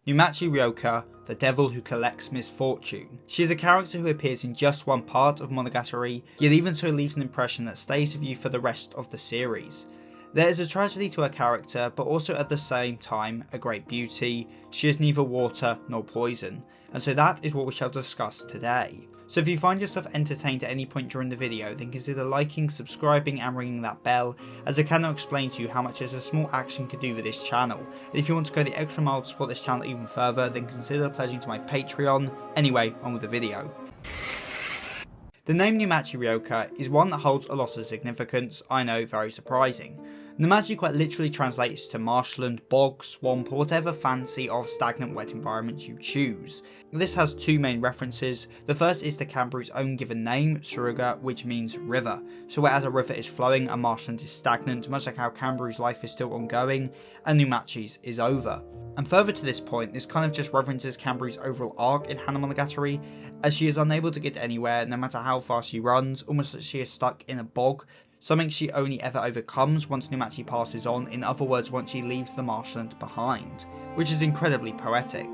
Numachi Rouka, the devil who collects misfortune. She is a character who appears in just one part of Monogatari, yet even so leaves an impression that stays with you for the rest of the series. There is a tragedy to her character, but also at the same time a great beauty. She is neither water nor poison, and so that is what we shall discuss today. So if you find yourself entertained at any point during the video, then consider liking, subscribing and ringing that bell, as I cannot explain to you how much just a small action could do for this channel. And if you want to go the extra mile to support this channel even further, then consider pledging to my Patreon. Anyway, on with the video. The name Numachi Rouka is one that holds a lot of significance. I know, very surprising. Numachi quite literally translates to marshland, bog, swamp, or whatever fancy of stagnant wet environments you choose. This has two main references. The first is to Kanbaru's own given name, Suruga, which means river. So whereas a river is flowing, a marshland is stagnant, much like how Kanbaru's life is still ongoing, and Numachi's is over. And further to this point, this kind of just references Kanbaru's overall arc in Hanamonogatari, as she is unable to get anywhere no matter how far she runs, almost like she is stuck in a bog, something she only ever overcomes once Numachi passes on, in other words once she leaves the marshland behind, which is incredibly poetic.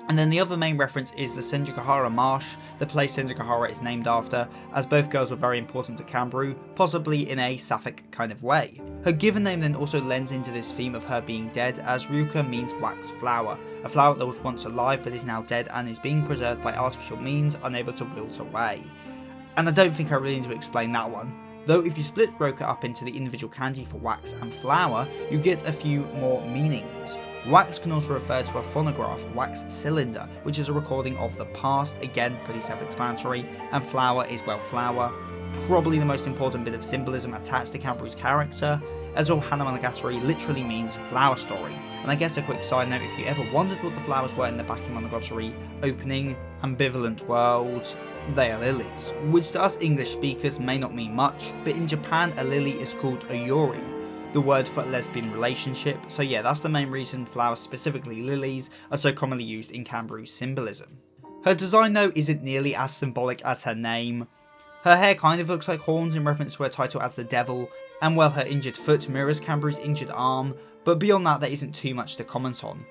And then the other main reference is the Senjukahara Marsh, the place Senjukahara is named after, as both girls were very important to Kanbaru, possibly in a sapphic kind of way. Her given name then also lends into this theme of her being dead, as Rouka means wax flower, a flower that was once alive but is now dead and is being preserved by artificial means, unable to wilt away. And I don't think I really need to explain that one. Though if you split Rouka up into the individual kanji for wax and flower, you get a few more meanings. Wax can also refer to a phonograph, wax cylinder, which is a recording of the past, again pretty self-explanatory, and flower is, well, flower, probably the most important bit of symbolism attached to Kanbaru's character, as well Hanamonogatari literally means flower story. And I guess a quick side note, if you ever wondered what the flowers were in the Bakemonogatari opening, ambivalent world, they are lilies, which to us English speakers may not mean much, but in Japan a lily is called a yori, the word for a lesbian relationship, so yeah, that's the main reason flowers, specifically lilies, are so commonly used in Kanbaru's symbolism. Her design though isn't nearly as symbolic as her name. Her hair kind of looks like horns in reference to her title as the devil, and well, her injured foot mirrors Kanbaru's injured arm, but beyond that there isn't too much to comment on.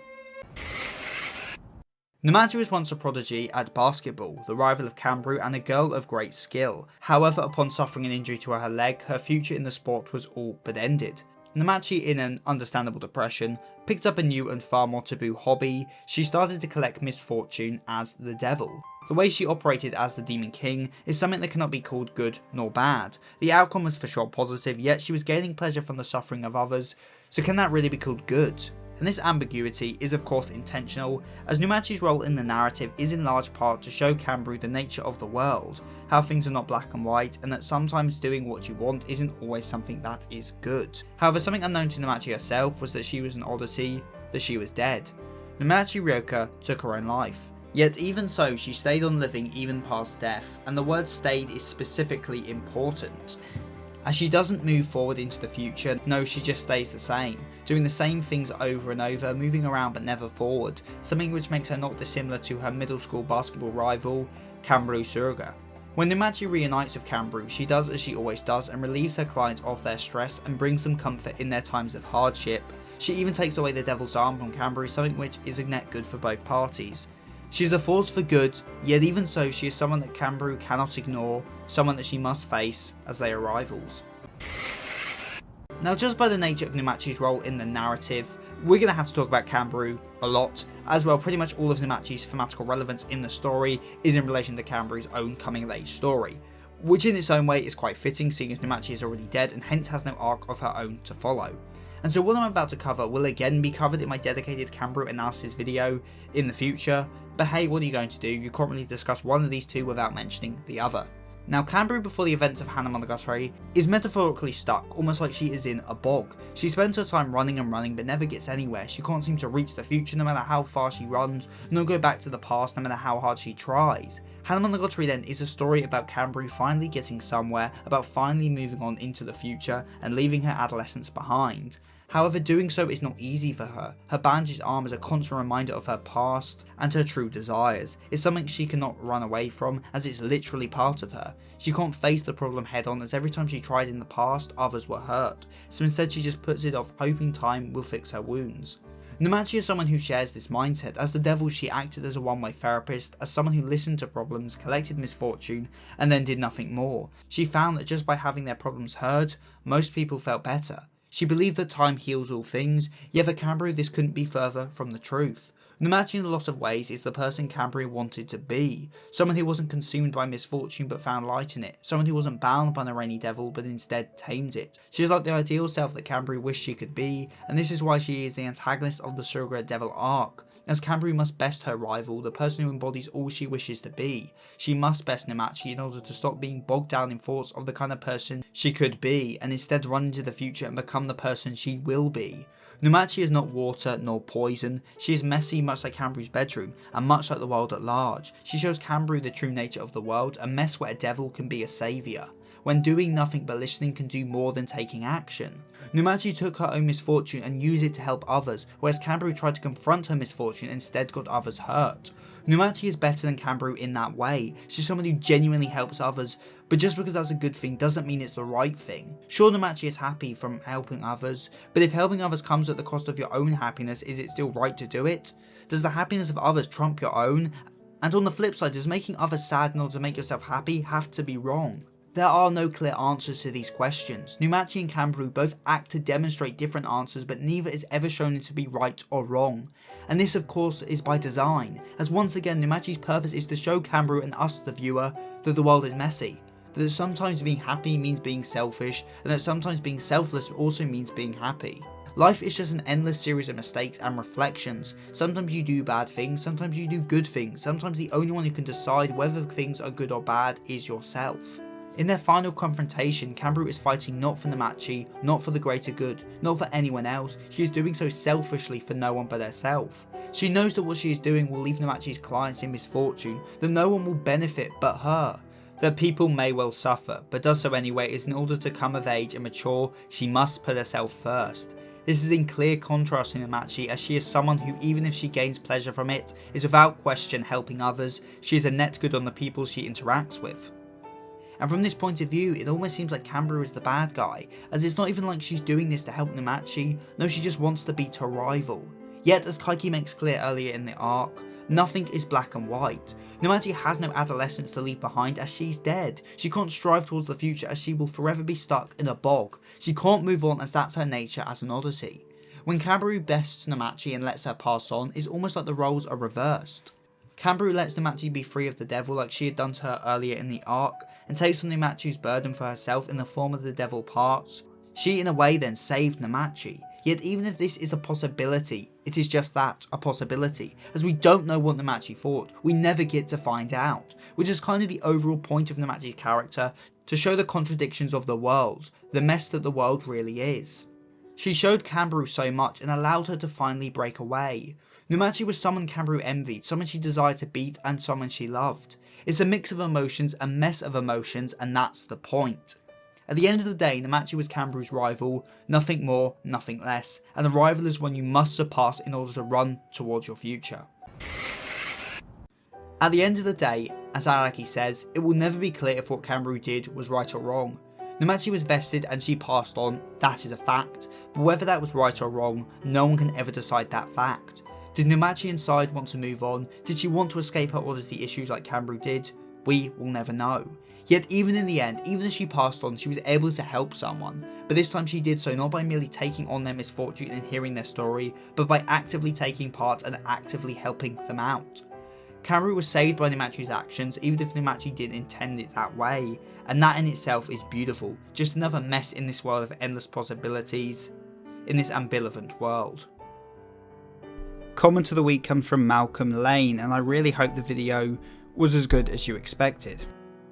Numachi was once a prodigy at basketball, the rival of Kanbaru, and a girl of great skill. However, upon suffering an injury to her leg, her future in the sport was all but ended. Numachi, in an understandable depression, picked up a new and far more taboo hobby. She started to collect misfortune as the devil. The way she operated as the Demon King is something that cannot be called good nor bad. The outcome was for sure positive, yet she was gaining pleasure from the suffering of others, so can that really be called good? And this ambiguity is of course intentional, as Numachi's role in the narrative is in large part to show Kanbaru the nature of the world, how things are not black and white, and that sometimes doing what you want isn't always something that is good. However, something unknown to Numachi herself was that she was an oddity, that she was dead. Numachi Rouka took her own life. Yet even so, she stayed on living even past death, and the word stayed is specifically important, as she doesn't move forward into the future. No, she just stays the same, doing the same things over and over, moving around but never forward, something which makes her not dissimilar to her middle school basketball rival, Kanbaru Suruga. When Numachi reunites with Kanbaru, she does as she always does and relieves her clients of their stress and brings them comfort in their times of hardship. She even takes away the devil's arm from Kanbaru, something which is a net good for both parties. She's a force for good, yet even so she is someone that Kanbaru cannot ignore, someone that she must face, as they are rivals. Now, just by the nature of Numachi's role in the narrative, we're going to have to talk about Kanbaru a lot, as well pretty much all of Numachi's thematical relevance in the story is in relation to Kanbaru's own coming of age story, which in its own way is quite fitting seeing as Numachi is already dead and hence has no arc of her own to follow. And so what I'm about to cover will again be covered in my dedicated Kanbaru analysis video in the future, but hey, what are you going to do? You can't really discuss one of these two without mentioning the other. Now, Kanbaru before the events of Hanamonogatari is metaphorically stuck, almost like she is in a bog. She spends her time running and running but never gets anywhere. She can't seem to reach the future no matter how far she runs, nor go back to the past no matter how hard she tries. Hanamonogatari then is a story about Kanbaru finally getting somewhere, about finally moving on into the future and leaving her adolescence behind. However, doing so is not easy for her. Her bandaged arm is a constant reminder of her past and her true desires. It's something she cannot run away from, as it's literally part of her. She can't face the problem head on, as every time she tried in the past, others were hurt. So instead she just puts it off, hoping time will fix her wounds. Numachi is someone who shares this mindset. As the devil, she acted as a one-way therapist, as someone who listened to problems, collected misfortune, and then did nothing more. She found that just by having their problems heard, most people felt better. She believed that time heals all things, yet for Kanbaru this couldn't be further from the truth. Numachi in a lot of ways is the person Kanbaru wanted to be, someone who wasn't consumed by misfortune but found light in it, someone who wasn't bound by the rainy devil but instead tamed it. She is like the ideal self that Kanbaru wished she could be, and this is why she is the antagonist of the Surrogate Devil arc. As Kanbaru must best her rival, the person who embodies all she wishes to be. She must best Numachi in order to stop being bogged down in thoughts of the kind of person she could be, and instead run into the future and become the person she will be. Numachi is not water nor poison. She is messy, much like Kanbaru's bedroom, and much like the world at large. She shows Kanbaru the true nature of the world, a mess where a devil can be a saviour. When doing nothing but listening can do more than taking action. Numachi took her own misfortune and used it to help others, whereas Kanbaru tried to confront her misfortune and instead got others hurt. Numachi is better than Kanbaru in that way. She's someone who genuinely helps others, but just because that's a good thing doesn't mean it's the right thing. Sure, Numachi is happy from helping others, but if helping others comes at the cost of your own happiness, is it still right to do it? Does the happiness of others trump your own? And on the flip side, does making others sad in order to make yourself happy have to be wrong? There are no clear answers to these questions. Numachi and Kanbaru both act to demonstrate different answers, but neither is ever shown to be right or wrong. And this of course is by design, as once again Numachi's purpose is to show Kanbaru and us the viewer that the world is messy, that sometimes being happy means being selfish, and that sometimes being selfless also means being happy. Life is just an endless series of mistakes and reflections. Sometimes you do bad things, sometimes you do good things, sometimes the only one who can decide whether things are good or bad is yourself. In their final confrontation, Kanbaru is fighting not for Numachi, not for the greater good, not for anyone else. She is doing so selfishly for no one but herself. She knows that what she is doing will leave Numachi's clients in misfortune, that no one will benefit but her. That people may well suffer, but does so anyway, as in order to come of age and mature, she must put herself first. This is in clear contrast to Numachi, as she is someone who, even if she gains pleasure from it, is without question helping others. She is a net good on the people she interacts with. And from this point of view, it almost seems like Kanbaru is the bad guy, as it's not even like she's doing this to help Numachi, no, she just wants to beat her rival. Yet, as Kaiki makes clear earlier in the arc, nothing is black and white. Numachi has no adolescence to leave behind, as she's dead. She can't strive towards the future, as she will forever be stuck in a bog. She can't move on, as that's her nature as an oddity. When Kanbaru bests Numachi and lets her pass on, it's almost like the roles are reversed. Kanbaru lets Numachi be free of the devil like she had done to her earlier in the arc, and takes on Numachi's burden for herself in the form of the devil parts. She in a way then saved Numachi. Yet even if this is a possibility, it is just that, a possibility, as we don't know what Numachi thought, we never get to find out, which is kind of the overall point of Numachi's character, to show the contradictions of the world, the mess that the world really is. She showed Kanbaru so much and allowed her to finally break away. Numachi was someone Kanbaru envied, someone she desired to beat, and someone she loved. It's a mix of emotions, a mess of emotions, and that's the point. At the end of the day, Numachi was Kanbaru's rival, nothing more, nothing less, and a rival is one you must surpass in order to run towards your future. At the end of the day, as Araki says, it will never be clear if what Kanbaru did was right or wrong. Numachi was bested and she passed on, that is a fact, but whether that was right or wrong, no one can ever decide that fact. Did Numachi inside want to move on? Did she want to escape her oddity issues like Kanbaru did? We will never know. Yet even in the end, even as she passed on, she was able to help someone, but this time she did so not by merely taking on their misfortune and hearing their story, but by actively taking part and actively helping them out. Kanbaru was saved by Numachi's actions, even if Numachi didn't intend it that way, and that in itself is beautiful, just another mess in this world of endless possibilities, in this ambivalent world. Comment of the week comes from Malcolm Lane, and I really hope the video was as good as you expected.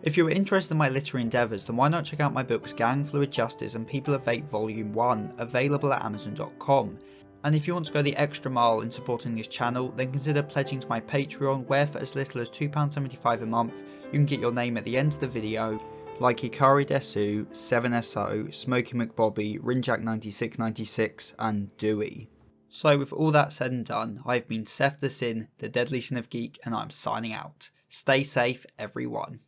If you are interested in my literary endeavours, then why not check out my books Gang, Fluid Justice and People of Fate Volume 1, available at Amazon.com. And if you want to go the extra mile in supporting this channel, then consider pledging to my Patreon, where for as little as £2.75 a month, you can get your name at the end of the video, like Hikari Desu, 7SO, Smokey McBobby, Rinjack9696 and Dewey. So with all that said and done, I've been Seth the Sin, the Deadly Sin of Geek, and I'm signing out. Stay safe, everyone.